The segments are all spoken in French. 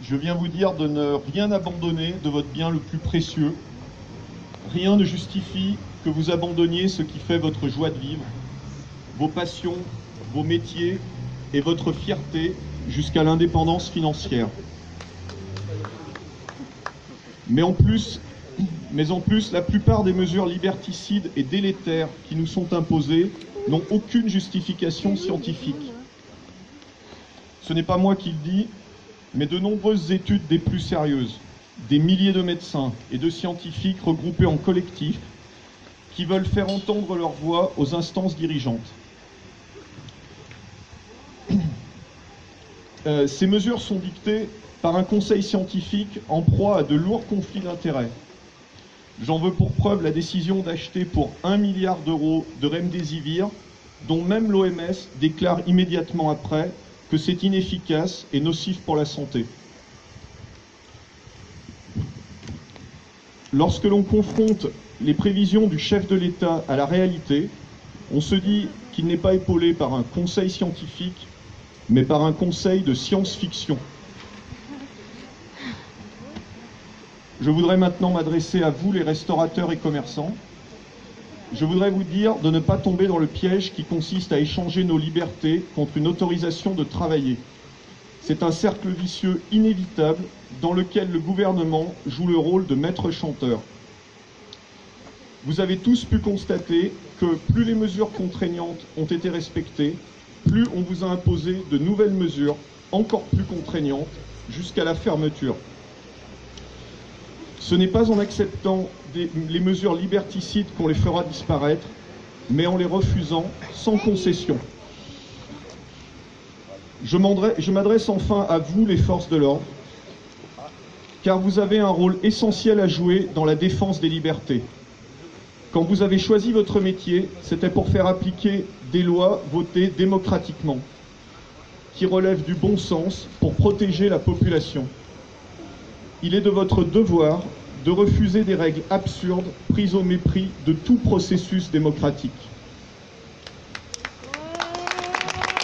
je viens vous dire de ne rien abandonner de votre bien le plus précieux. Rien ne justifie que vous abandonniez ce qui fait votre joie de vivre, vos passions, vos métiers et votre fierté jusqu'à l'indépendance financière. Mais en plus, la plupart des mesures liberticides et délétères qui nous sont imposées n'ont aucune justification scientifique. Ce n'est pas moi qui le dis, mais de nombreuses études des plus sérieuses, des milliers de médecins et de scientifiques regroupés en collectifs qui veulent faire entendre leur voix aux instances dirigeantes. Ces mesures sont dictées par un conseil scientifique en proie à de lourds conflits d'intérêts. J'en veux pour preuve la décision d'acheter pour 1 milliard d'euros de remdesivir, dont même l'OMS déclare immédiatement après que c'est inefficace et nocif pour la santé. Lorsque l'on confronte les prévisions du chef de l'État à la réalité, on se dit qu'il n'est pas épaulé par un conseil scientifique, mais par un conseil de science-fiction. Je voudrais maintenant m'adresser à vous, les restaurateurs et commerçants. Je voudrais vous dire de ne pas tomber dans le piège qui consiste à échanger nos libertés contre une autorisation de travailler. C'est un cercle vicieux inévitable dans lequel le gouvernement joue le rôle de maître chanteur. Vous avez tous pu constater que plus les mesures contraignantes ont été respectées, plus on vous a imposé de nouvelles mesures encore plus contraignantes jusqu'à la fermeture. Ce n'est pas en acceptant les mesures liberticides qu'on les fera disparaître, mais en les refusant sans concession. Je m'adresse enfin à vous, les forces de l'ordre, car vous avez un rôle essentiel à jouer dans la défense des libertés. Quand vous avez choisi votre métier, c'était pour faire appliquer des lois votées démocratiquement, qui relèvent du bon sens pour protéger la population. Il est de votre devoir de refuser des règles absurdes prises au mépris de tout processus démocratique.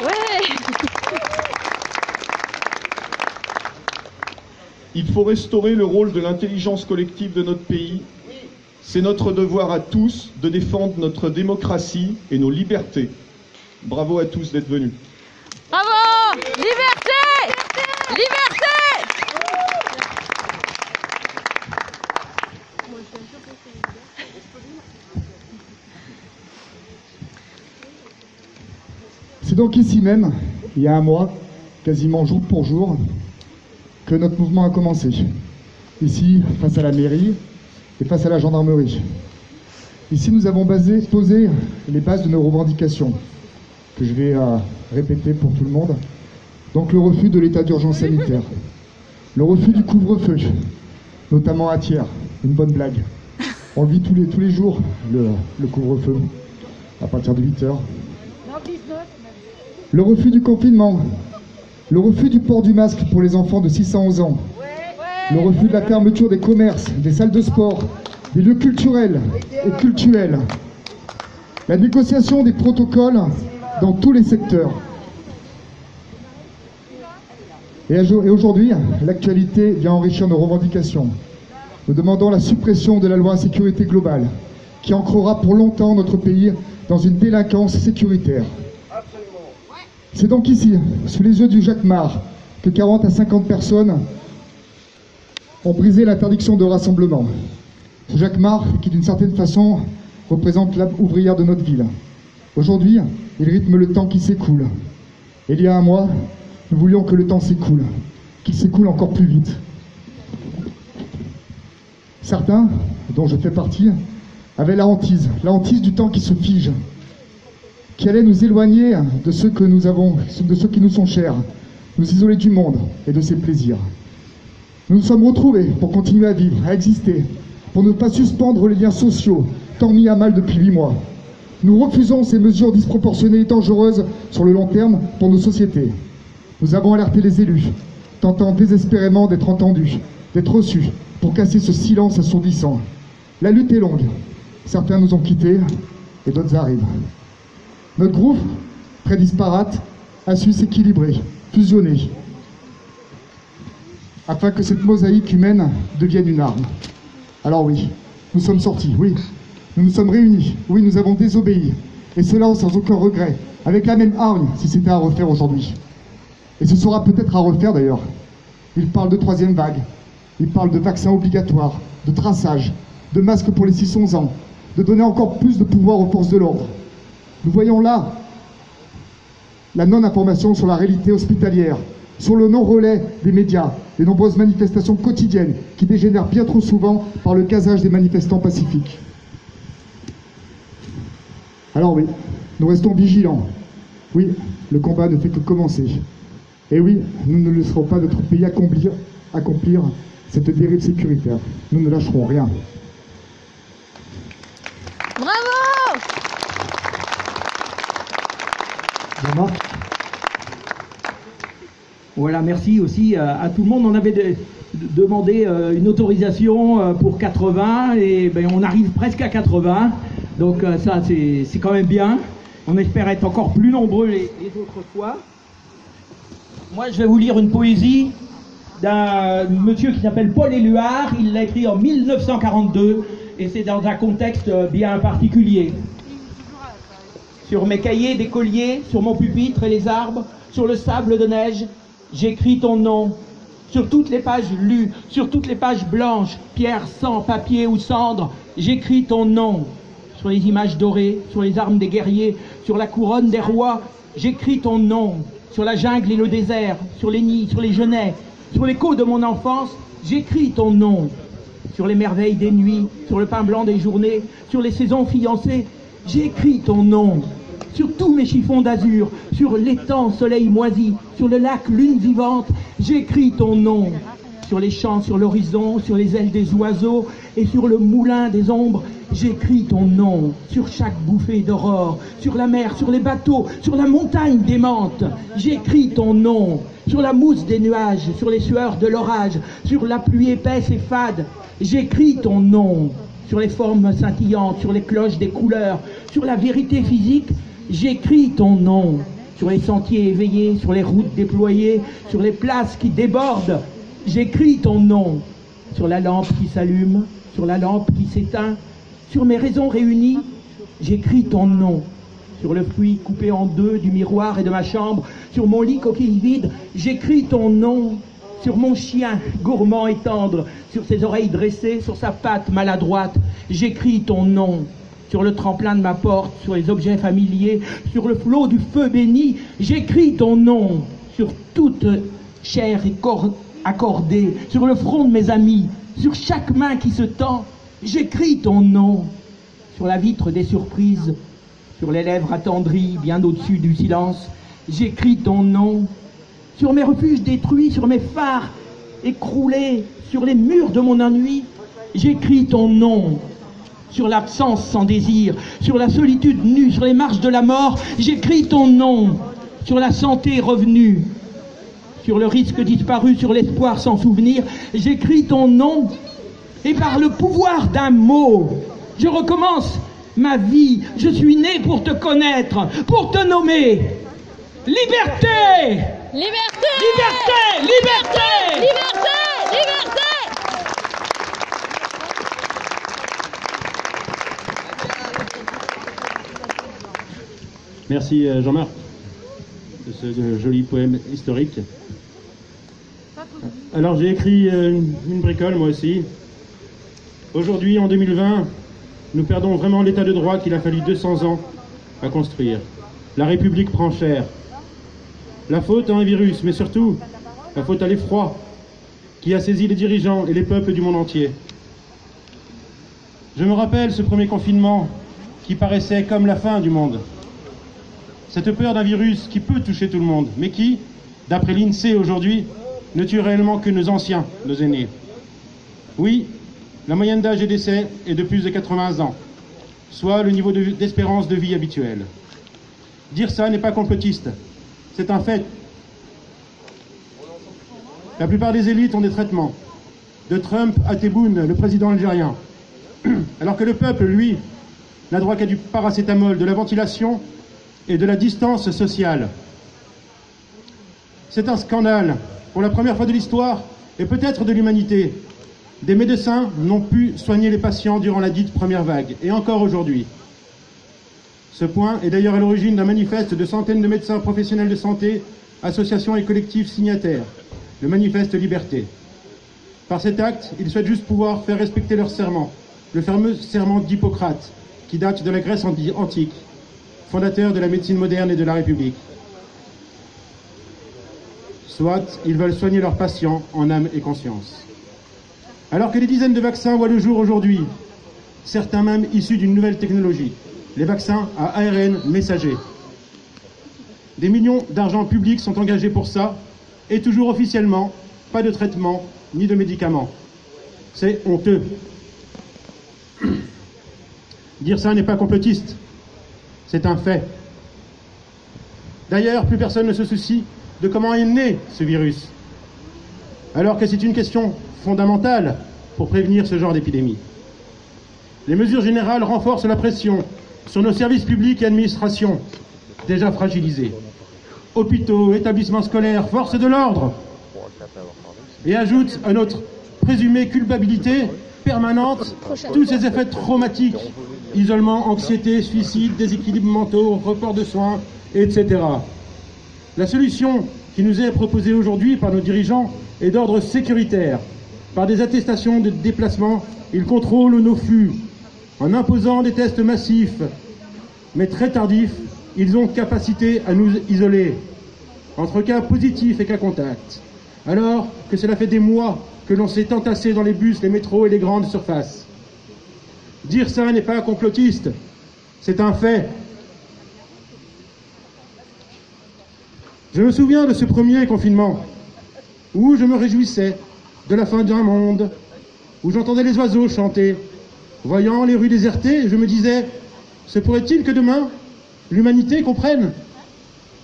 Ouais. Il faut restaurer le rôle de l'intelligence collective de notre pays. C'est notre devoir à tous de défendre notre démocratie et nos libertés. Bravo à tous d'être venus. Bravo! Liberté! Liberté! C'est donc ici même, il y a un mois, quasiment jour pour jour, que notre mouvement a commencé. Ici, face à la mairie et face à la gendarmerie. Ici, nous avons posé les bases de nos revendications, que je vais répéter pour tout le monde. Donc le refus de l'état d'urgence sanitaire, le refus du couvre-feu, notamment à Thiers, une bonne blague. On vit tous les jours, le couvre-feu, à partir de 8 h. Le refus du confinement, le refus du port du masque pour les enfants de 6 à 11 ans, le refus de la fermeture des commerces, des salles de sport, des lieux culturels et cultuels, la négociation des protocoles dans tous les secteurs. Et aujourd'hui, l'actualité vient enrichir nos revendications. Nous demandons la suppression de la loi sécurité globale, qui ancrera pour longtemps notre pays dans une délinquance sécuritaire. C'est donc ici, sous les yeux du Jacquemart, que 40 à 50 personnes ont brisé l'interdiction de rassemblement. Ce Jacquemart qui, d'une certaine façon, représente l'âme ouvrière de notre ville. Aujourd'hui, il rythme le temps qui s'écoule. Et il y a un mois, nous voulions que le temps s'écoule, qu'il s'écoule encore plus vite. Certains, dont je fais partie, avaient la hantise du temps qui se fige, qui allait nous éloigner de ceux que nous avons, de ceux qui nous sont chers, nous isoler du monde et de ses plaisirs. Nous nous sommes retrouvés pour continuer à vivre, à exister, pour ne pas suspendre les liens sociaux, tant mis à mal depuis 8 mois. Nous refusons ces mesures disproportionnées et dangereuses sur le long terme pour nos sociétés. Nous avons alerté les élus, tentant désespérément d'être entendus, d'être reçus, pour casser ce silence assourdissant. La lutte est longue. Certains nous ont quittés et d'autres arrivent. Notre groupe, très disparate, a su s'équilibrer, fusionner. afin que cette mosaïque humaine devienne une arme. Alors oui, nous sommes sortis, oui, nous nous sommes réunis, oui, nous avons désobéi, et cela sans aucun regret, avec la même hargne si c'était à refaire aujourd'hui. Et ce sera peut-être à refaire d'ailleurs. Il parle de troisième vague, il parle de vaccins obligatoires, de traçage, de masques pour les 6-11 ans, de donner encore plus de pouvoir aux forces de l'ordre. Nous voyons là la non-information sur la réalité hospitalière, sur le non-relais des médias, les nombreuses manifestations quotidiennes qui dégénèrent bien trop souvent par le casage des manifestants pacifiques. Alors oui, nous restons vigilants. Oui, le combat ne fait que commencer. Et oui, nous ne laisserons pas notre pays accomplir cette dérive sécuritaire. Nous ne lâcherons rien. Bravo! Jean-Marc. Voilà, merci aussi à tout le monde. On avait demandé une autorisation pour 80 et ben, on arrive presque à 80. Donc ça, c'est quand même bien. On espère être encore plus nombreux les autres fois. Moi, je vais vous lire une poésie d'un monsieur qui s'appelle Paul Éluard. Il l'a écrit en 1942 et c'est dans un contexte bien particulier. Sur mes cahiers d'écolier, sur mon pupitre et les arbres, sur le sable de neige, j'écris ton nom. Sur toutes les pages lues, sur toutes les pages blanches, pierre, sang, papier ou cendre, j'écris ton nom. Sur les images dorées, sur les armes des guerriers, sur la couronne des rois, j'écris ton nom. Sur la jungle et le désert, sur les nids, sur les genêts, sur l'écho de mon enfance, j'écris ton nom. Sur les merveilles des nuits, sur le pain blanc des journées, sur les saisons fiancées, j'écris ton nom. Sur tous mes chiffons d'azur, sur l'étang soleil moisi, sur le lac lune vivante, j'écris ton nom. Sur les champs, sur l'horizon, sur les ailes des oiseaux et sur le moulin des ombres, j'écris ton nom. Sur chaque bouffée d'aurore, sur la mer, sur les bateaux, sur la montagne démente, j'écris ton nom. Sur la mousse des nuages, sur les sueurs de l'orage, sur la pluie épaisse et fade, j'écris ton nom. Sur les formes scintillantes, sur les cloches des couleurs, sur la vérité physique, j'écris ton nom. Sur les sentiers éveillés, sur les routes déployées, sur les places qui débordent, j'écris ton nom. Sur la lampe qui s'allume, sur la lampe qui s'éteint, sur mes raisons réunies, j'écris ton nom. Sur le fruit coupé en deux du miroir et de ma chambre, sur mon lit coquille vide, j'écris ton nom. Sur mon chien gourmand et tendre, sur ses oreilles dressées, sur sa patte maladroite, j'écris ton nom. Sur le tremplin de ma porte, sur les objets familiers, sur le flot du feu béni, j'écris ton nom. Sur toute chair et corps accordée, sur le front de mes amis, sur chaque main qui se tend, j'écris ton nom. Sur la vitre des surprises, sur les lèvres attendries, bien au-dessus du silence, j'écris ton nom. Sur mes refuges détruits, sur mes phares écroulés, sur les murs de mon ennui, j'écris ton nom. Sur l'absence sans désir, sur la solitude nue, sur les marches de la mort, j'écris ton nom. Sur la santé revenue, sur le risque disparu, sur l'espoir sans souvenir, j'écris ton nom. Et par le pouvoir d'un mot, je recommence ma vie. Je suis né pour te connaître, pour te nommer. Liberté! Liberté! Liberté! Liberté! Liberté! Liberté! Merci Jean-Marc de ce joli poème historique. Alors j'ai écrit une bricole moi aussi. Aujourd'hui, en 2020, nous perdons vraiment l'état de droit qu'il a fallu 200 ans à construire. La République prend cher. La faute à un virus, mais surtout, la faute à l'effroi qui a saisi les dirigeants et les peuples du monde entier. Je me rappelle ce premier confinement qui paraissait comme la fin du monde. Cette peur d'un virus qui peut toucher tout le monde, mais qui, d'après l'INSEE aujourd'hui, ne tue réellement que nos anciens, nos aînés. Oui, la moyenne d'âge des décès est de plus de 80 ans, soit le niveau d'espérance de vie habituel. Dire ça n'est pas complotiste, c'est un fait. La plupart des élites ont des traitements, de Trump à Tebboune, le président algérien, alors que le peuple, lui, n'a droit qu'à du paracétamol, de la ventilation et de la distance sociale. C'est un scandale. Pour la première fois de l'histoire, et peut-être de l'humanité. Des médecins n'ont pu soigner les patients durant la dite première vague, et encore aujourd'hui. Ce point est d'ailleurs à l'origine d'un manifeste de centaines de médecins professionnels de santé, associations et collectifs signataires, le manifeste Liberté. Par cet acte, ils souhaitent juste pouvoir faire respecter leur serment, le fameux serment d'Hippocrate, qui date de la Grèce antique, fondateur de la médecine moderne et de la République. Soit ils veulent soigner leurs patients en âme et conscience. Alors que des dizaines de vaccins voient le jour aujourd'hui, certains même issus d'une nouvelle technologie, les vaccins à ARN messager. Des millions d'argent public sont engagés pour ça, et toujours officiellement, pas de traitement ni de médicaments. C'est honteux. Dire ça n'est pas complotiste, c'est un fait. D'ailleurs, plus personne ne se soucie de comment est né ce virus, alors que c'est une question fondamentale pour prévenir ce genre d'épidémie. Les mesures générales renforcent la pression sur nos services publics et administrations, déjà fragilisés. Hôpitaux, établissements scolaires, forces de l'ordre, et ajoutent à notre présumée culpabilité permanente tous ces effets traumatiques, isolement, anxiété, suicide, déséquilibres mentaux, report de soins, etc. La solution qui nous est proposée aujourd'hui par nos dirigeants est d'ordre sécuritaire. Par des attestations de déplacement, ils contrôlent nos flux. En imposant des tests massifs, mais très tardifs, ils ont capacité à nous isoler entre cas positifs et cas contacts. Alors que cela fait des mois que l'on s'est entassé dans les bus, les métros et les grandes surfaces. Dire ça n'est pas complotiste, c'est un fait. Je me souviens de ce premier confinement, où je me réjouissais de la fin d'un monde, où j'entendais les oiseaux chanter. Voyant les rues désertées, je me disais, se pourrait-il que demain, l'humanité comprenne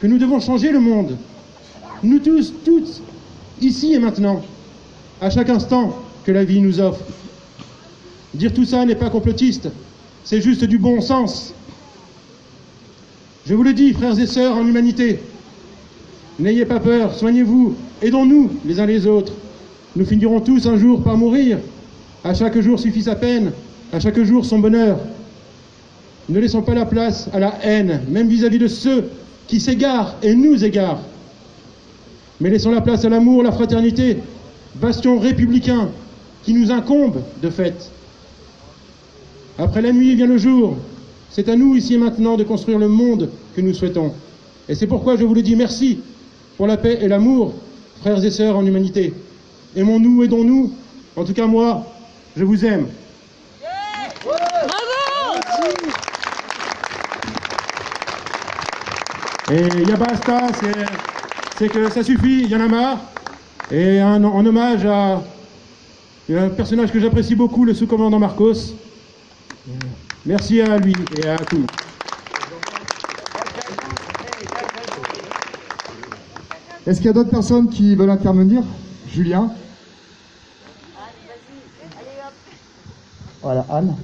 que nous devons changer le monde, nous tous, toutes, ici et maintenant, à chaque instant que la vie nous offre. Dire tout ça n'est pas complotiste, c'est juste du bon sens. Je vous le dis, frères et sœurs en humanité, n'ayez pas peur, soignez-vous, aidons-nous les uns les autres. Nous finirons tous un jour par mourir. À chaque jour suffit sa peine, à chaque jour son bonheur. Ne laissons pas la place à la haine, même vis-à-vis de ceux qui s'égarent et nous égarent. Mais laissons la place à l'amour, la fraternité, bastion républicain qui nous incombe de fait. Après la nuit vient le jour. C'est à nous, ici et maintenant, de construire le monde que nous souhaitons. Et c'est pourquoi je vous le dis, merci pour la paix et l'amour, frères et sœurs en humanité. Aimons-nous, aidons-nous. En tout cas, moi, je vous aime. Et il y a basta, c'est que ça suffit, il y en a marre. Et en hommage à un personnage que j'apprécie beaucoup, le sous-commandant Marcos. Merci à lui et à tous. Est-ce qu'il y a d'autres personnes qui veulent intervenir? Julien? Voilà, Anne.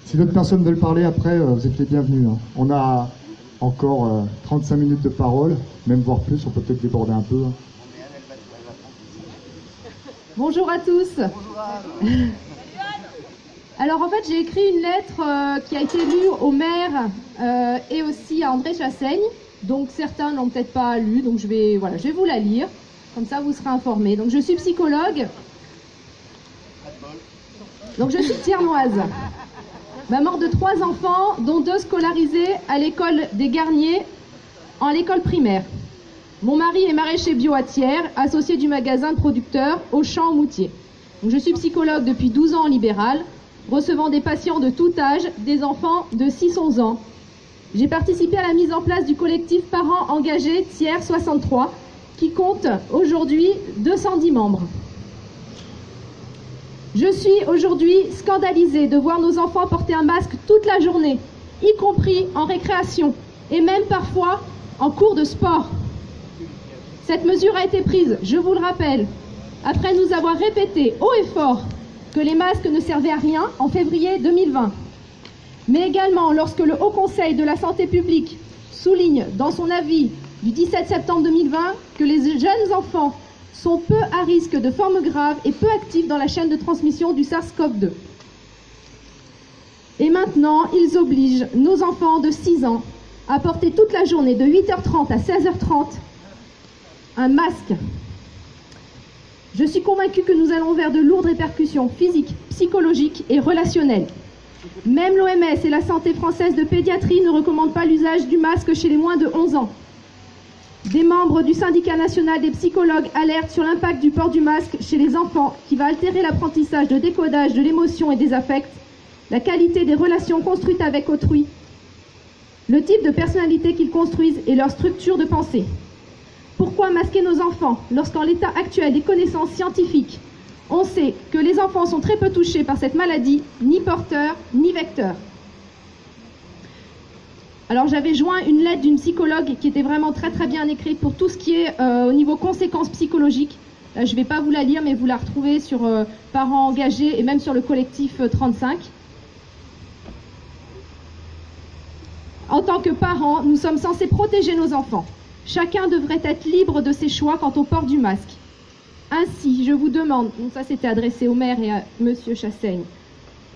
Si d'autres personnes veulent parler après, vous êtes les bienvenus. Hein. On a encore 35 minutes de parole, même voire plus, on peut peut-être déborder un peu. Hein. Bonjour à tous. Alors en fait j'ai écrit une lettre qui a été lue au maire et aussi à André Chassaigne. Donc certains n'ont peut-être pas lu, donc je vais vous la lire, comme ça vous serez informés. Donc je suis psychologue, donc je suis thiernoise. Maman de 3 enfants, dont 2 scolarisés à l'école des Garniers, en l'école primaire. Mon mari est maraîcher bio à Thiers, associé du magasin de producteurs Auchan au Moutier. Donc je suis psychologue depuis 12 ans en libéral, recevant des patients de tout âge, des enfants de 6-11 ans. J'ai participé à la mise en place du collectif Parents Engagés Thiers 63, qui compte aujourd'hui 210 membres. Je suis aujourd'hui scandalisée de voir nos enfants porter un masque toute la journée, y compris en récréation, et même parfois en cours de sport. Cette mesure a été prise, je vous le rappelle, après nous avoir répété haut et fort que les masques ne servaient à rien en février 2020. Mais également lorsque le Haut Conseil de la Santé publique souligne dans son avis du 17 septembre 2020 que les jeunes enfants sont peu à risque de formes graves et peu actifs dans la chaîne de transmission du SARS-CoV-2. Et maintenant, ils obligent nos enfants de 6 ans à porter toute la journée de 8h30 à 16h30 un masque. Je suis convaincue que nous allons vers de lourdes répercussions physiques, psychologiques et relationnelles. Même l'OMS et la Santé française de pédiatrie ne recommandent pas l'usage du masque chez les moins de 11 ans. Des membres du syndicat national des psychologues alertent sur l'impact du port du masque chez les enfants qui va altérer l'apprentissage de décodage de l'émotion et des affects, la qualité des relations construites avec autrui, le type de personnalité qu'ils construisent et leur structure de pensée. Pourquoi masquer nos enfants lorsqu'en l'état actuel des connaissances scientifiques, on sait que les enfants sont très peu touchés par cette maladie, ni porteurs, ni vecteurs. Alors j'avais joint une lettre d'une psychologue qui était vraiment très très bien écrite pour tout ce qui est au niveau conséquences psychologiques. Là, je ne vais pas vous la lire, mais vous la retrouvez sur Parents engagés et même sur le collectif 35. En tant que parents, nous sommes censés protéger nos enfants. Chacun devrait être libre de ses choix quant au port du masque. Ainsi, je vous demande, donc ça c'était adressé au maire et à Monsieur Chassaigne,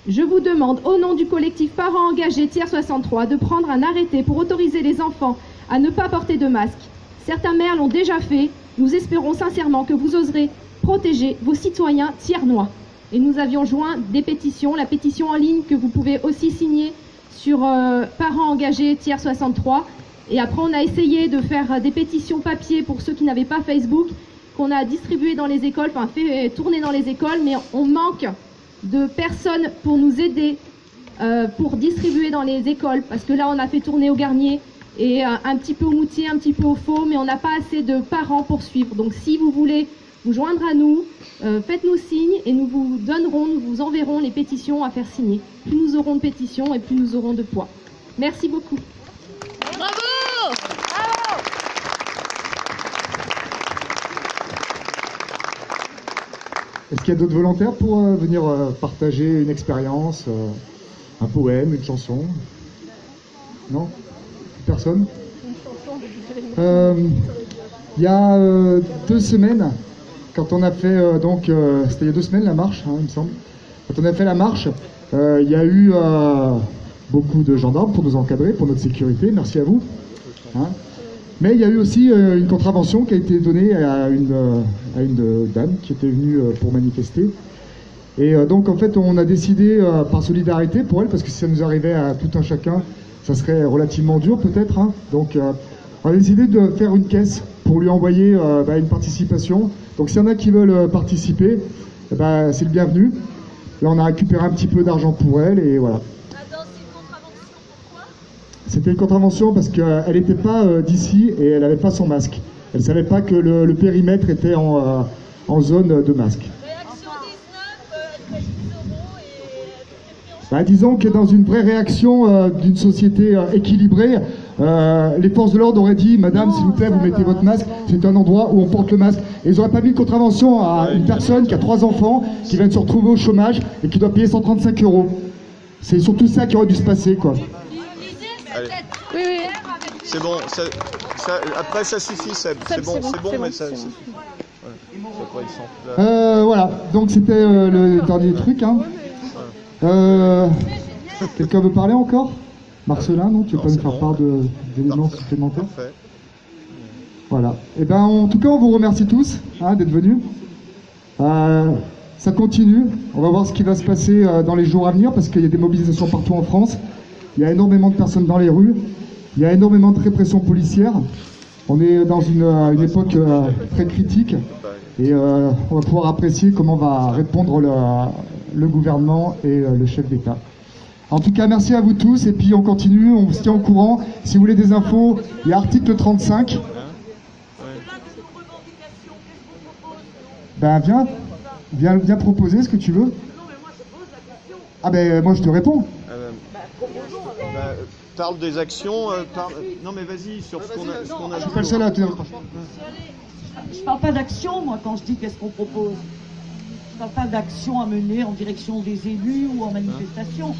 je vous demande au nom du collectif Parents engagés Tiers 63 de prendre un arrêté pour autoriser les enfants à ne pas porter de masque. Certains maires l'ont déjà fait, nous espérons sincèrement que vous oserez protéger vos citoyens tiernois. Et nous avions joint des pétitions, la pétition en ligne que vous pouvez aussi signer sur Parents engagés Tiers 63. Et après, on a essayé de faire des pétitions papier pour ceux qui n'avaient pas Facebook, qu'on a distribué dans les écoles, enfin fait tourner dans les écoles, mais on manque de personnes pour nous aider, pour distribuer dans les écoles, parce que là, on a fait tourner au Garnier, et un petit peu au Moutier, un petit peu au Faux, mais on n'a pas assez de parents pour suivre. Donc si vous voulez vous joindre à nous, faites-nous signe, et nous vous enverrons les pétitions à faire signer. Plus nous aurons de pétitions, et plus nous aurons de poids. Merci beaucoup. Bravo! Est-ce qu'il y a d'autres volontaires pour venir partager une expérience, un poème, une chanson? Non? Personne? Il y a 2 semaines, quand on a fait, c'était il y a 2 semaines la marche, hein, il me semble. Quand on a fait la marche, il y a eu beaucoup de gendarmes pour nous encadrer, pour notre sécurité, merci à vous. Hein. Mais il y a eu aussi une contravention qui a été donnée à une dame qui était venue pour manifester. Et donc en fait on a décidé par solidarité pour elle, parce que si ça nous arrivait à tout un chacun, ça serait relativement dur peut-être. Hein. Donc on a décidé de faire une caisse pour lui envoyer une participation. Donc s'il y en a qui veulent participer, c'est le bienvenu. Là on a récupéré un petit peu d'argent pour elle et voilà. C'était une contravention parce qu'elle n'était pas d'ici et elle n'avait pas son masque. Elle ne savait pas que le périmètre était en zone de masque. Réaction 19, elle fait 10 € et Disons que dans une vraie réaction d'une société équilibrée, les forces de l'ordre auraient dit « Madame, s'il vous plaît, vous mettez votre masque, c'est un endroit où on porte le masque ». Et ils n'auraient pas mis de contravention à une personne qui a 3 enfants, qui vient de se retrouver au chômage et qui doit payer 135 €. C'est surtout ça qui aurait dû se passer, quoi. Allez. Oui, oui. C'est bon, après ça suffit, Seb. C'est bon, mais ça suffit. Voilà, donc c'était le dernier truc. Hein. Quelqu'un veut parler encore? Marcelin, non? Tu veux pas nous faire part d'éléments supplémentaires? Parfait. Voilà. Et en tout cas, on vous remercie tous d'être venus. Ça continue. On va voir ce qui va se passer dans les jours à venir, parce qu'il y a des mobilisations partout en France. Il y a énormément de personnes dans les rues. Il y a énormément de répression policière. On est dans une époque très critique. Et on va pouvoir apprécier comment va répondre le gouvernement et le chef d'État. En tout cas, merci à vous tous. Et puis on continue, on se tient au courant. Si vous voulez des infos, il y a article 35. Viens proposer ce que tu veux. Ah moi je te réponds. Parle des actions, non mais vas-y sur ce qu'on a. Je suis pas le seul à te dire. Je parle pas d'action, moi, quand je dis qu'est-ce qu'on propose. Je parle pas d'action à mener en direction des élus ou en manifestation.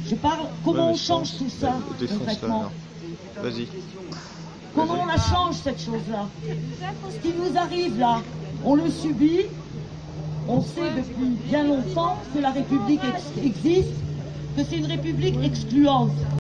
Je parle comment on change tout ça concrètement. Vas-y. Comment on la change, cette chose-là? Ce qui nous arrive là, on le subit. On sait depuis bien longtemps que la République existe, que c'est une République excluante.